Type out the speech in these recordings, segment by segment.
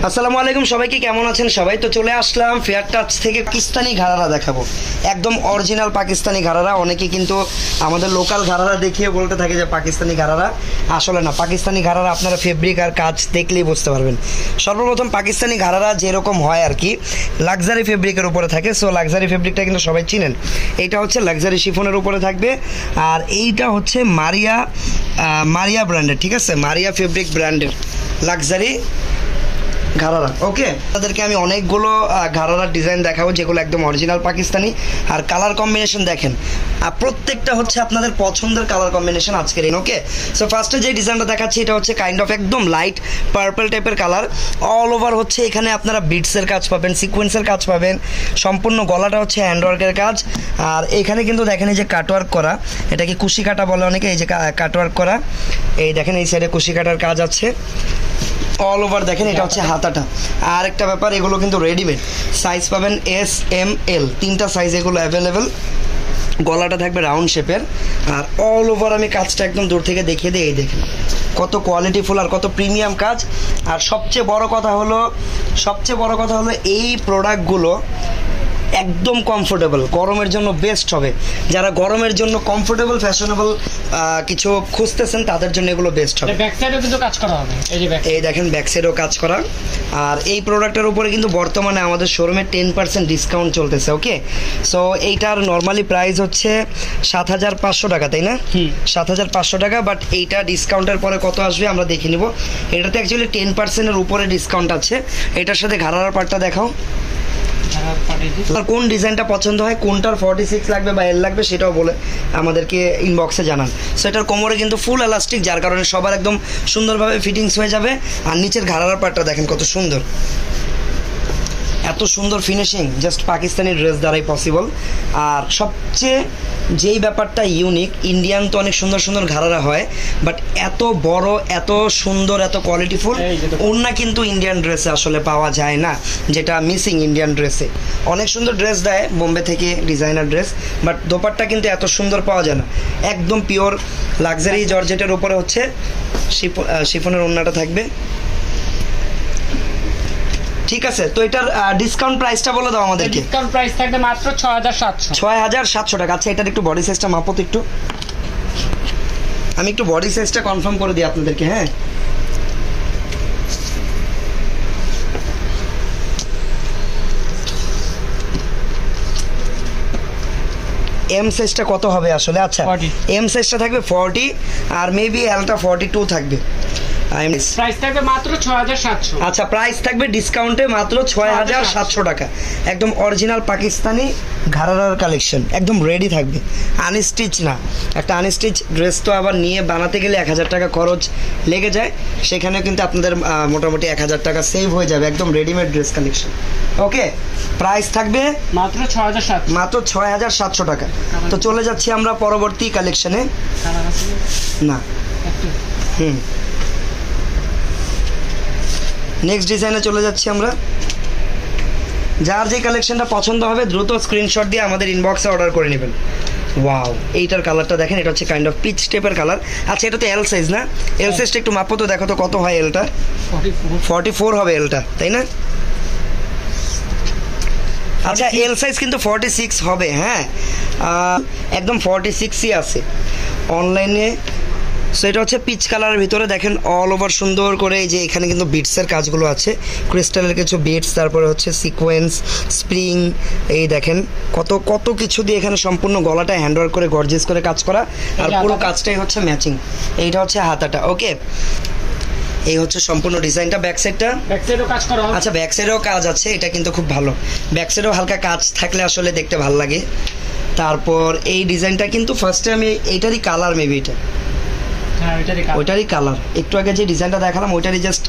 আসসালামু আলাইকুম, সবাইকে কেমন আছেন সবাই? তো চলে আসলাম ফেয়ার টাচ থেকে পাকিস্তানি ঘাড়ারা দেখাবো, একদম অরিজিনাল পাকিস্তানি ঘাড়ারা। অনেকে কিন্তু আমাদের লোকাল ঘাড়ারা দেখিয়ে বলতে থাকে যে পাকিস্তানি ঘাড়ারা, আসলে না, পাকিস্তানি ঘাড়ারা আপনারা ফেব্রিক আর কাজ দেখলেই বুঝতে পারবেন। সর্বপ্রথম পাকিস্তানি ঘাড়ারা যেরকম হয় আর কি, লাক্সারি ফেব্রিকের উপরে থাকে। সো লাক্সারি ফেব্রিকটা কিন্তু সবাই চিনেন, এইটা হচ্ছে লাক্সারি শিফনের উপরে থাকবে। আর এইটা হচ্ছে মারিয়া ব্র্যান্ডের, ঠিক আছে, মারিয়া ফেব্রিক ব্র্যান্ডের লাক্সারি ঘাড়ারা। ওকে, তাদেরকে আমি অনেকগুলো ঘাড়ারার ডিজাইন দেখাবো যেগুলো একদম অরিজিনাল পাকিস্তানি। আর কালার কম্বিনেশন দেখেন, প্রত্যেকটা হচ্ছে আপনাদের পছন্দের কালার কম্বিনেশন আজকের এই। ওকে, সো ফার্স্টে যে ডিজাইনটা দেখাচ্ছি এটা হচ্ছে কাইন্ড অফ একদম লাইট পার্পল টাইপের কালার। অল ওভার হচ্ছে এখানে আপনারা বিটসের কাজ পাবেন, সিকোয়েন্সের কাজ পাবেন, সম্পূর্ণ গলাটা হচ্ছে হ্যান্ডওয়ার্কের কাজ। আর এখানে কিন্তু দেখেন এই যে কাটওয়ার্ক করা, এটাকে কুশি কাটা বলে অনেকে, এই যে কাটওয়ার্ক করা, এই দেখেন এই সাইডে কুশি কাটার কাজ আছে অল ওভার। দেখেন এটা হচ্ছে হাতাটা। আর একটা ব্যাপার, এগুলো কিন্তু রেডিমেড, সাইজ পাবেন এস এম এল, তিনটা সাইজ এগুলো অ্যাভেলেবেল। গলাটা থাকবে রাউন্ড শেপের। আর অল ওভার আমি কাজটা একদম দূর থেকে দেখিয়ে দিই, এই দেখেন কত কোয়ালিটিফুল আর কত প্রিমিয়াম কাজ। আর সবচেয়ে বড় কথা হলো এই প্রোডাক্টগুলো একদম কমফোর্টেবল, গরমের জন্য বেস্ট হবে। যারা গরমের জন্য কমফোর্টেবল ফ্যাশনেবল কিছু খুঁজতেছেন তাদের জন্য এগুলো বেস্ট হবে। ব্যাক সাইডেও কিন্তু কাজ করা হবে, এই দেখেন ব্যাক সাইডেও কাজ করা। আর এই প্রোডাক্টের উপরে কিন্তু বর্তমানে আমাদের শোরুমে 10% ডিসকাউন্ট চলতেছে। ওকে, সো এইটার নর্মালি প্রাইস হচ্ছে 7,500 টাকা, তাই না? 7,500 টাকা। বাট এইটা ডিসকাউন্টের পরে কত আসবে আমরা দেখে নিব। এটাতে অ্যাকচুয়ালি 10%-এর উপরে ডিসকাউন্ট আছে। এটার সাথে ঘাড়ার পার্টটা দেখাও, কোন ডিজাইনটা পছন্দ হয়, কোনটার 46 লাগবে বা এল লাগবে সেটাও বলে আমাদেরকে ইনবক্সে জানান। সো এটার কোমরে কিন্তু ফুল এলাস্টিক, যার কারণে সবার একদম সুন্দরভাবে ফিটিংস হয়ে যাবে। আর নিচের ঘাড়ার পার্টটা দেখেন কত সুন্দর, এত সুন্দর ফিনিশিং জাস্ট পাকিস্তানি ড্রেস দ্বারাই পসিবল। আর সবচেয়ে যেই ব্যাপারটা ইউনিক, ইন্ডিয়ান তো অনেক সুন্দর সুন্দর ঘাড়ারা হয়, বাট এত বড়, এত সুন্দর, এত কোয়ালিটিফুল ওড়না কিন্তু ইন্ডিয়ান ড্রেসে আসলে পাওয়া যায় না, যেটা মিসিং ইন্ডিয়ান ড্রেসে। অনেক সুন্দর ড্রেস দেয় বোম্বে থেকে, ডিজাইনার ড্রেস, বাট দোপাট্টা কিন্তু এত সুন্দর পাওয়া যায় না। একদম পিওর লাক্সারি জর্জেটের উপরে হচ্ছে শিফনের ওড়নাটা থাকবে। ঠিক আছে, তো এটার ডিসকাউন্ট প্রাইসটা বলে দাও আমাদেরকে। ডিসকাউন্ট প্রাইস থাকবে মাত্র 6,700 টাকা। আচ্ছা, এটার একটু বডি সাইজটা মাপো তো একটু, আমি একটু বডি সাইজটা কনফার্ম করে দিই আপনাদেরকে। হ্যাঁ, এম সাইজটা কত হবে আসলে? আচ্ছা, এম সাইজটা থাকবে 40, আর মেবি এলটা 42 থাকবে। প্রাইস থাকবে মাত্র 6,700। আচ্ছা, প্রাইস থাকবে ডিসকাউন্টে মাত্র 6,700 টাকা। একদম অরিজিনাল পাকিস্তানি ঘাড়ারার কালেকশন, একদম রেডি থাকবে, আনস্টিচ না। একটা আনস্টিচ ড্রেস তো আবার নিয়ে বানাতে গেলে 1,000 টাকা খরচ লেগে যায়, সেখানে কিন্তু আপনাদের মোটামুটি 1,000 টাকা সেভ হয়ে যাবে, একদম রেডিমেড ড্রেস কালেকশন। ওকে, প্রাইস থাকবে মাত্র 6,700 টাকা। তো চলে যাচ্ছি আমরা পরবর্তী কালেকশনে। না, নেক্সট ডিজাইনে চলে যাচ্ছি আমরা। যার যে কালেকশনটা পছন্দ হবে দ্রুত স্ক্রিনশট দিয়ে আমাদের ইনবক্সে অর্ডার করে নেবেন। ওয়াও, এইটার কালারটা দেখেন, এটা হচ্ছে কাইন্ড অফ পিচ টাইপের কালার। আচ্ছা, এটা তো এল সাইজ না? এল সাইজটা একটু মাপো তো, দেখো তো কত হয় এলটা। 44 হবে এলটা, তাই না? আচ্ছা, এল সাইজ কিন্তু 46 হবে। হ্যাঁ, একদম 46ই আছে অনলাইনে। সো এটা হচ্ছে পিচ কালারের ভিতরে, দেখেন অল ওভার সুন্দর করে এই যে এখানে কিন্তু বিটসের কাজগুলো আছে, ক্রিস্টালের কিছু বিটস, তারপরে হচ্ছে সিকোয়েন্স, স্প্রিং, এই দেখেন কত কত কিছু দিয়ে এখানে সম্পূর্ণ গলাটা হ্যান্ডওয়ার্ক করে গর্জিয়াস করে কাজ করা। আর পুরো কাজটাই হচ্ছে ম্যাচিং। এইটা হচ্ছে হাতাটা। ওকে, এই হচ্ছে সম্পূর্ণ ডিজাইনটা। ব্যাক সাইডও কাজ করা। আচ্ছা, ব্যাক সাইডেও কাজ আছে, এটা কিন্তু খুব ভালো। ব্যাক সাইডেও হালকা কাজ থাকলে আসলে দেখতে ভালো লাগে। তারপর এই ডিজাইনটা কিন্তু ফার্স্টে আমি এইটারই কালার, মেবি এটা ওইটারই কালার, একটু আগে যে ডিজাইনটা দেখালাম ওইটারই জাস্ট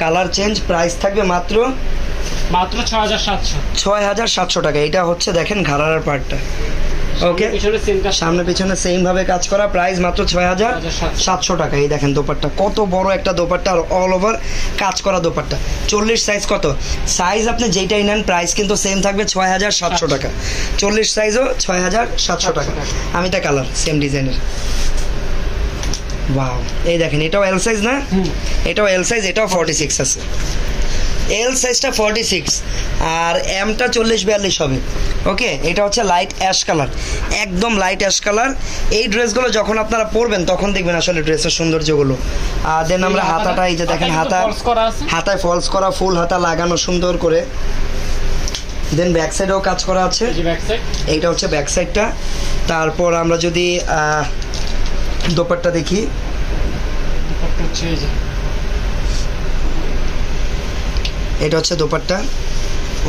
কালার চেঞ্জ। প্রাইস থাকবে মাত্র 6,700 টাকা। এটা হচ্ছে দেখেন ঘাড়ার পার্টটা। ওকে, সামনে পিছনে সেম ভাবে কাজ করা, প্রাইস মাত্র 6,700 টাকা। এই দেখেন দোপাট্টা, কত বড় একটা দোপাট্টা, আর অল ওভার কাজ করা দোপাট্টা। 40 সাইজ, কত সাইজ আপনি যেইটাই নেন প্রাইস কিন্তু সেম থাকবে 6,700 টাকা। 40 সাইজও 6,700 টাকা। আমি এটা কালার সেম ডিজাইনের। ওয়াও, এই দেখেন এটাও এল সাইজ না? এটাও এল সাইজ, এটাও 46 আছে। এল সাইজটা 46 আর এমটা 40-42 হবে। ওকে, এটা হচ্ছে লাইট অ্যাশ কালার, একদম লাইট অ্যাশ কালার। এই ড্রেসগুলো যখন আপনারা পরবেন তখন দেখবেন আসলে ড্রেসের সৌন্দর্যগুলো। আর দেন আমরা হাতাটা, এই যে দেখেন হাতায় ফলস করা, ফুল হাতা লাগানো সুন্দর করে। দেন ব্যাক সাইডেও কাজ করা আছে, এইটা হচ্ছে ব্যাক সাইডটা। তারপর আমরা যদি দোপাট্টা দেখি, এটা হচ্ছে দোপাট্টা,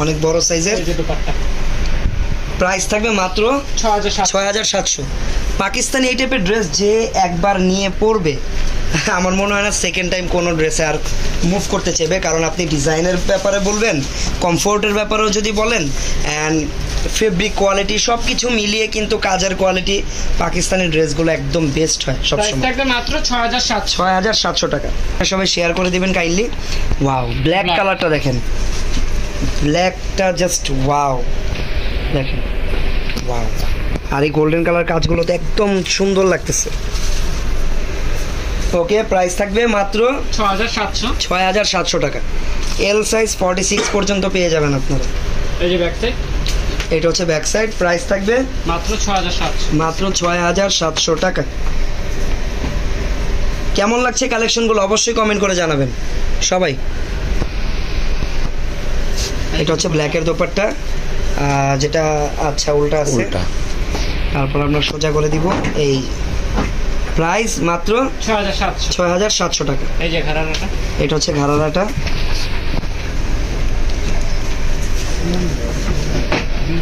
অনেক বড় সাইজের। প্রাইস থাকবে মাত্র ৬,৭০০। পাকিস্তানি এই টাইপের ড্রেস যে একবার নিয়ে পরবে, আমার মনে হয় না সেকেন্ড টাইম কোনো ড্রেসে আর মুভ করতে চাইবে, কারণ আপনি ডিজাইনের ব্যাপারে বলবেন, কমফোর্টের ব্যাপারেও যদি বলেন, অ্যান্ড ফেব্রিক কোয়ালিটি সব কিছু মিলিয়ে কিন্তু কাজের কোয়ালিটি পাকিস্তানি ড্রেসগুলো একদম বেস্ট হয় সবসময়। মাত্র ৬,৭০০ টাকা। সবাই শেয়ার করে দিবেন কাইন্ডলি। ওয়াও, ব্ল্যাক কালারটা দেখেন, ব্ল্যাকটা জাস্ট ওয়াও, দেখেন ওয়াও। আর এই গোল্ডেন কালার কাজগুলো তো একদম সুন্দর লাগতেছে। ওকে, প্রাইস থাকবে মাত্র ৬,৭০০ টাকা। এল সাইজ 46 পর্যন্ত পেয়ে যাবেন আপনারা। এই যে ব্যাক সাইড, এটা হচ্ছে ব্যাক সাইড, প্রাইস থাকবে মাত্র ৬,৭০০ টাকা। কেমন লাগছে কালেকশনগুলো অবশ্যই কমেন্ট করে জানাবেন সবাই। এটা হচ্ছে ব্ল্যাকের দোপাট্টা, যেটা আচ্ছা উল্টা আছে, তারপর আমরা সোজা করে দিব। এই প্রাইস মাত্র ৬,৭০০ টাকা। এই যে ঘাড়ারাটা, এটা হচ্ছে ঘাড়ারাটা,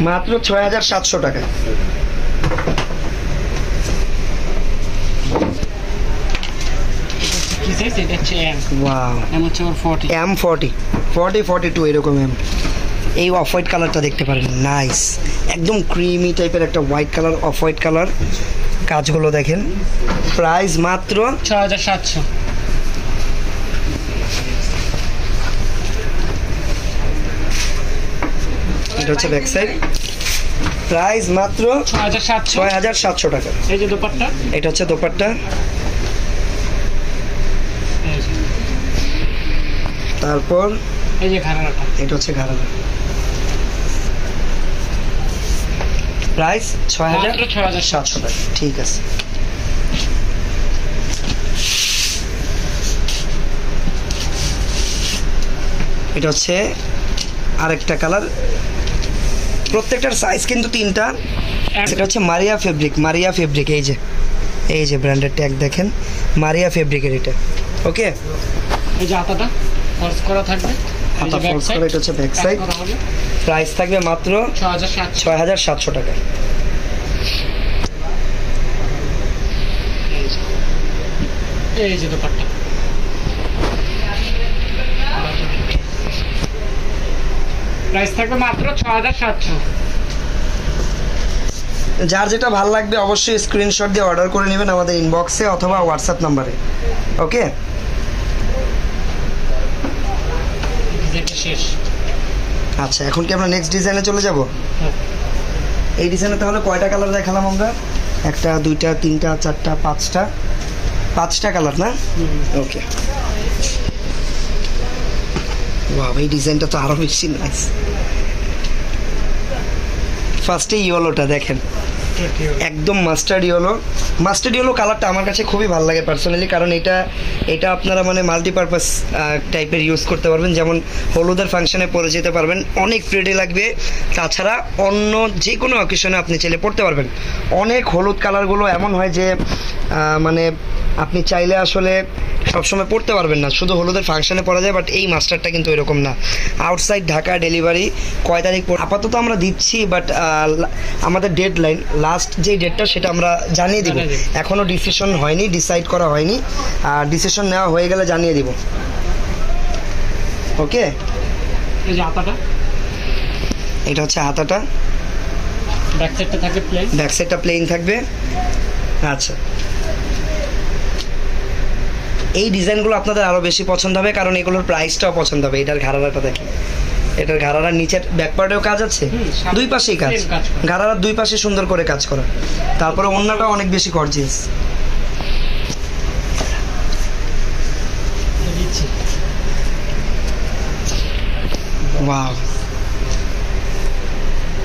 মাত্র ৬,৭০০ টাকা। কি সাইজ? এটা হচ্ছে এম। ওয়াও, এম হচ্ছে 40, এম 40, 42 এরকম এম। এই অফ হোয়াইট কালারটা দেখতে পারেন, নাইস, একদম ক্রিমি টাইপের একটা white colour, off white colour. কাজগুলো দেখেন। প্রাইস মাত্র ৬,৭০০। এটা হচ্ছে ব্যাক সাইড, প্রাইস মাত্র ৬,৭০০ টাকা। এই যে দোপাট্টা, এটা হচ্ছে দোপাট্টা, তারপর এই যে ঘাড়ারাটা, এটা হচ্ছে ঘাড়ারা। প্রাইস ৬,৭০০ টাকা। ঠিক আছে। এটা হচ্ছে আরেকটা কালার, প্রত্যেকটার সাইজ কিন্তু 3টা। এটা হচ্ছে মারিয়া ফেব্রিক, মারিয়া ফেব্রিক, এই যে ব্র্যান্ডের ট্যাগ দেখেন, মারিয়া ফেব্রিকের এটা। ওকে, এই যে হাতাটা ফলস করা থাকবে, হাতা ফলস করা। এটা হচ্ছে ব্যাক সাইড, প্রাইস থাকবে মাত্র ৬,৭০০ টাকা। এই যে দোপাট্টা, প্রাইস থাকবে মাত্র ৬,৭০০। যার যেটা ভালো লাগবে অবশ্যই স্ক্রিনশট দিয়ে অর্ডার করে নেবেন আমাদের ইনবক্সে অথবা হোয়াটসঅ্যাপ নাম্বারে। ওকে, শেষ। আচ্ছা, এখন কি আমরা নেক্সট ডিজাইনে চলে যাব? এই ডিজাইনে তাহলে কয়টা কালার দেখালাম আমরা? 1, 2, 3, 4, 5টা কালার না? ওকে, ওয়াও, এই ডিজাইনটা তো আরো বেশি নাইস। ফার্স্টে ইয়েলোটা দেখেন, একদম মাস্টার্ড ইয়েলো কালারটা আমার কাছে খুবই ভালো লাগে পার্সোনালি, কারণ এটা আপনারা মানে মাল্টিপারপাস টাইপের ইউজ করতে পারবেন, যেমন হলুদের ফাংশনে পরে যেতে পারবেন, অনেক প্রিটি লাগবে। তাছাড়া অন্য যে কোনো অকেশনে আপনি চাইলে পরতে পারবেন। অনেক হলুদ কালারগুলো এমন হয় যে মানে আপনি চাইলে আসলে সবসময় পড়তে পারবেন না, শুধু হলুদের ফাংশনে পরা যায়, বাট এই মাস্টারটা কিন্তু এরকম না। আউটসাইড ঢাকা, ডেলিভারি কয় তারিখ আপাতত আমরা দিচ্ছি, বাট আমাদের ডেডলাইন, লাস্ট যে ডেটটা সেটা আমরা জানিয়ে দিব। এখনও ডিসিশন হয়নি, ডিসাইড করা হয়নি, আর ডিসিশন নেওয়া হয়ে গেলে জানিয়ে দিব। ওকে, এই যে হাতাটা, এটা হচ্ছে হাতাটা, ব্যাক সাইডটা থাকবে প্লেন, ব্যাক সাইডটা প্লেন থাকবে। আচ্ছা, এই ডিজাইনগুলো আপনাদের আরও বেশি পছন্দ হবে, কারণ এগুলোর প্রাইসটাও পছন্দ হবে। এটার ঘাড়ারাটা দেখেন, এটার ঘাড়ারার নিচের ব্যাকপার্টেও কাজ আছে, দুই পাশেই কাজ, ঘাড়ারার দুই পাশে সুন্দর করে কাজ করা। তারপরে ওড়নাটা অনেক বেশি গর্জিয়াস। ওয়াও,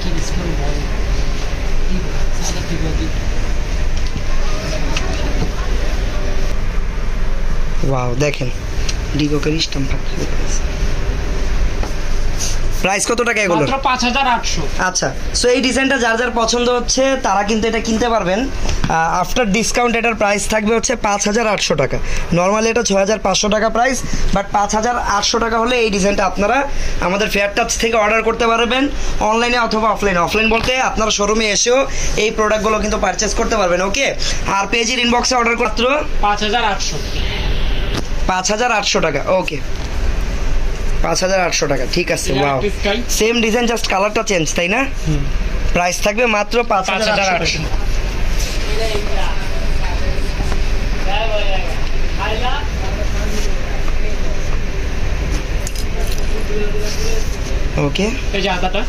কি ডিসকাউন্ট বল, কি সাদা কি বল। ওয়াও দেখেন ডিগোকের স্টাম্প থাকতে। প্রাইস কত টাকা এগুলো? মাত্র 5800। আচ্ছা, সো এই ডিজাইনটা যার যার পছন্দ হচ্ছে তারা কিন্তু এটা কিনতে পারবেন। আফটার ডিসকাউন্ট এটার প্রাইস থাকবে হচ্ছে 5800 টাকা। নর্মালি এটা 6500 টাকা প্রাইস, বাট 5800 টাকা হলে এই ডিজাইনটা আপনারা আমাদের ফেয়ার টাচ থেকে অর্ডার করতে পারবেন, অনলাইনে অথবা অফলাইনে। অফলাইন বলতে আপনারা শোরুমে এসেও এই প্রোডাক্টগুলো কিন্তু পারচেস করতে পারবেন। ওকে, আর পেজের ইনবক্সে অর্ডার মাত্র 5800। 5800 টাকা। ওকে, 5800 টাকা, ঠিক আছে। ওয়াও, সেম ডিজাইন, জাস্ট কালারটা চেঞ্জ, তাই না? প্রাইস থাকবে মাত্র 5800 টাকা। ওকে, এই যে আদাটা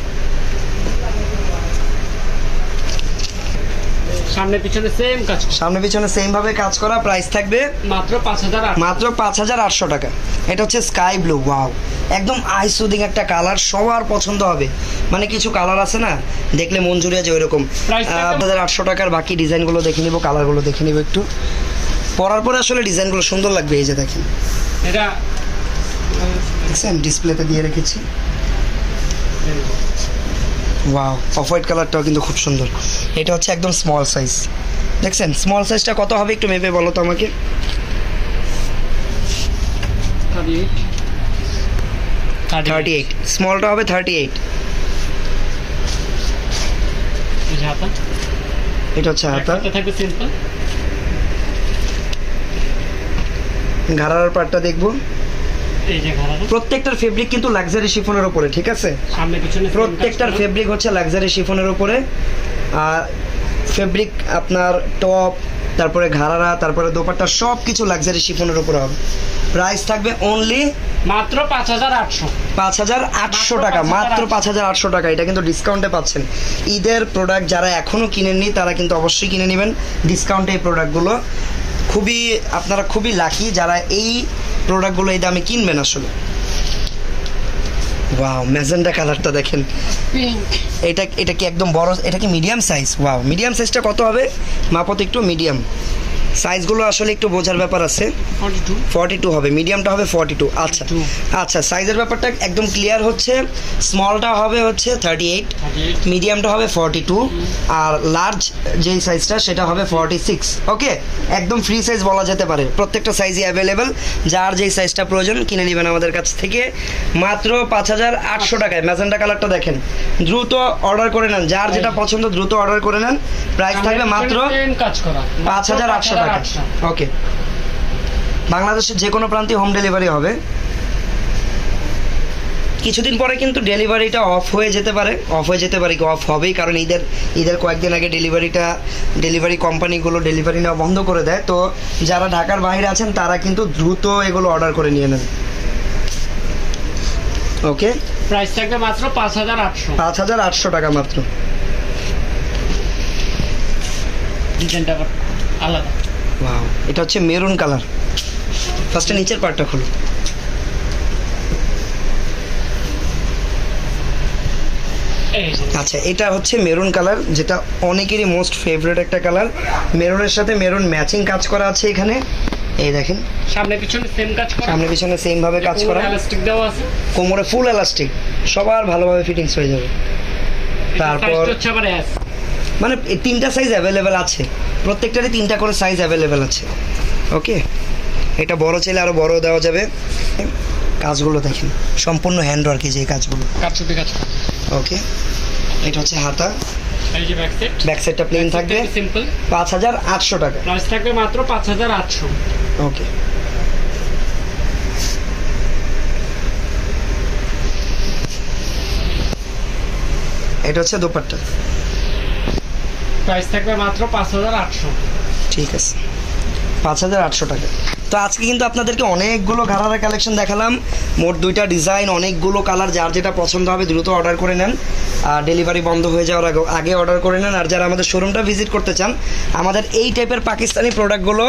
সামনে পিছনে সেম কাজ, সামনে পিছনে সেম ভাবে কাজ করা। প্রাইস থাকবে মাত্র 5800। মাত্র 5800 টাকা। এটা হচ্ছে স্কাই ব্লু। ওয়াও, একদম আই সুদিং একটা কালার, সবার পছন্দ হবে। মানে কিছু কালার আছে না, দেখলে মন জুড়িয়ে যায় ওইরকম। Price থাকবে 5800 টাকার। বাকি ডিজাইনগুলো দেখে নিব, কালারগুলো দেখে নিব একটু। পরার পরে আসলে ডিজাইনগুলো সুন্দর লাগবে। এই যে দেখেন, এটা দেখছেন ডিসপ্লেতে দিয়ে রেখেছি। ওয়াও, অফ হোয়াইট কালারটাও কিন্তু খুব সুন্দর। এটা হচ্ছে একদম স্মল সাইজ। দেখছেন স্মল সাইজটা কত হবে একটু মেপে বলো তো আমাকে। 38। স্মলটা হবে 38। এই যে হাতা, এটা হচ্ছে হাতা। এটা থাকবে সিম্পল। ঘাড়ার পার্টটা দেখবো। এই যে ঘাড়া, প্রত্যেকটার ফেব্রিক কিন্তু লাক্সারি শিফনের উপরে, ঠিক আছে? সামনে পিছনে same প্রত্যেকটার কাজ করা। ফেব্রিক হচ্ছে লাক্সারি শিফনের উপরে। আর ফেব্রিক আপনার টপ, তারপরে ঘাড়ারা, তারপরে দোপাট্টা সব কিছু লাক্সারি শিফনের উপরে হবে। প্রাইস থাকবে অনলি মাত্র 5800। 5800 টাকা। মাত্র 5800 টাকা। এটা কিন্তু ডিসকাউন্টে পাচ্ছেন। ঈদের প্রোডাক্ট যারা এখনও কিনেননি তারা কিন্তু অবশ্যই কিনে নেবেন ডিসকাউন্টে এই প্রোডাক্টগুলো। আপনারা খুবই লাকি যারা এই প্রোডাক্টগুলো এই দামে কিনবেন আসলে। ওয়াও, ম্যাজেন্ডা কালারটা দেখেন। পিঙ্ক, এটা কি একদম বড়? এটা কি মিডিয়াম সাইজ? ওয়াও, মিডিয়াম সাইজটা কত হবে মাপত একটু। মিডিয়াম সাইজগুলো আসলে একটু বোঝার ব্যাপার আছে। 42। 42 হবে, মিডিয়ামটা হবে 42। আচ্ছা 42 আচ্ছা, সাইজের ব্যাপারটা একদম ক্লিয়ার হচ্ছে। স্মলটা হবে হচ্ছে 38, মিডিয়ামটা হবে 42, আর লার্জ যেই সাইজটা সেটা হবে 46। ওকে, একদম ফ্রি সাইজ বলা যেতে পারে। প্রত্যেকটা সাইজই অ্যাভেলেবেল, যার যেই সাইজটা প্রয়োজন কিনে নেবেন আমাদের কাছ থেকে মাত্র 5800 টাকায়। ম্যাজেন্ডা কালারটা দেখেন, দ্রুত অর্ডার করে নেন, যার যেটা পছন্দ দ্রুত অর্ডার করে নেন। প্রাইস থাকবে মাত্র সেম কাজ করা, 5800 টাকা। ওকে, বাংলাদেশের যে কোনো প্রান্তে হোম ডেলিভারি হবে। কিছুদিন পরে কিন্তু ডেলিভারিটা অফ হয়ে যেতে পারে। কি অফ হবেই, কারণ ঈদের কয়েকদিন আগে ডেলিভারি কোম্পানিগুলো ডেলিভারি নেওয়া বন্ধ করে দেয়। তো যারা ঢাকার বাইরে আছেন তারা কিন্তু দ্রুত এগুলো অর্ডার করে নিয়ে নেন। ওকে, প্রাইস থাকবে মাত্র 5800। 5800 টাকা মাত্র। ডিজাইনটা আলাদা। ওয়াও, এটা হচ্ছে মেরুন কালার। ফার্স্টে নিচের পার্টটা খুলো। এই যে আচ্ছা, এটা হচ্ছে মেরুন কালার, যেটা অনেকেরই মোস্ট ফেভারিট একটা কালার। মেরুনের সাথে মেরুন ম্যাচিং কাজ করা আছে এখানে। এই দেখেন, সামনে পিছনে সেম কাজ করা, সামনে পিছনে সেম ভাবে কাজ করা। ইলাস্টিক দেওয়া আছে, কোমরে ফুল এলাস্টিক, সবার ভালোভাবে ফিটিংস হয়ে যাবে। তারপর সাইজটা হচ্ছে আবার এস, মানে এই তিনটা সাইজ অ্যাভেলেবেল আছে, প্রত্যেকটারই তিনটা করে সাইজ অ্যাভেলেবেল আছে। ওকে, এটা বড় চাইলে আরো বড় দেওয়া যাবে। কাজগুলো দেখেন, সম্পূর্ণ হ্যান্ড ওয়ার্ক, এই যে এই কাজগুলো। কাজ করা। ওকে, এটা হচ্ছে হাতা। এই যে ব্যাক সাইড, ব্যাক সাইডটা প্লেন থাকবে। সিম্পল, 5800 টাকা। প্রাইস থাকবে মাত্র 5800। ওকে, এটা হচ্ছে দোপাট্টা। প্রাইস থাকবে মাত্র 5800। ঠিক আছে, 5800 টাকা। তো আজকে কিন্তু আপনাদেরকে অনেকগুলো ঘাড়ারা কালেকশন দেখালাম, মোট 2টা ডিজাইন, অনেকগুলো কালার। যার যেটা পছন্দ হবে দ্রুত অর্ডার করে নেন, আর ডেলিভারি বন্ধ হয়ে যাওয়ার আগে অর্ডার করে নেন। আর যারা আমাদের শোরুমটা ভিজিট করতে চান, আমাদের এই টাইপের পাকিস্তানি প্রোডাক্টগুলো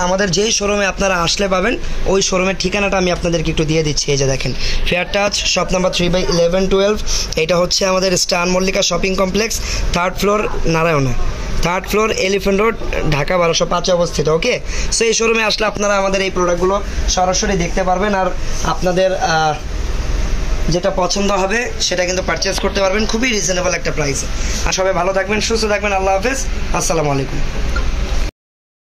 আমাদের যেই শোরুমে আপনারা আসলে পাবেন, ওই শোরুমের ঠিকানাটা আমি আপনাদেরকে একটু দিয়ে দিচ্ছি। এই যে দেখেন, ফেয়ার টাচ, শপ নাম্বার 3/11-12। এটা হচ্ছে আমাদের star Mallika shopping complex, 3rd floor, Narayana, 3rd floor, elephant road, Dhaka 1205 অবস্থিত। ওকে, সো এই শোরুমে আসলে আপনারা আমাদের এই প্রোডাক্টগুলো সরাসরি দেখতে পারবেন, আর আপনাদের যেটা পছন্দ হবে সেটা কিন্তু পারচেস করতে পারবেন খুবই রিজনেবল একটা প্রাইসে। আর সবাই ভালো থাকবেন, সুস্থ থাকবেন। আল্লাহ হাফেজ, আসসালামু আলাইকুম।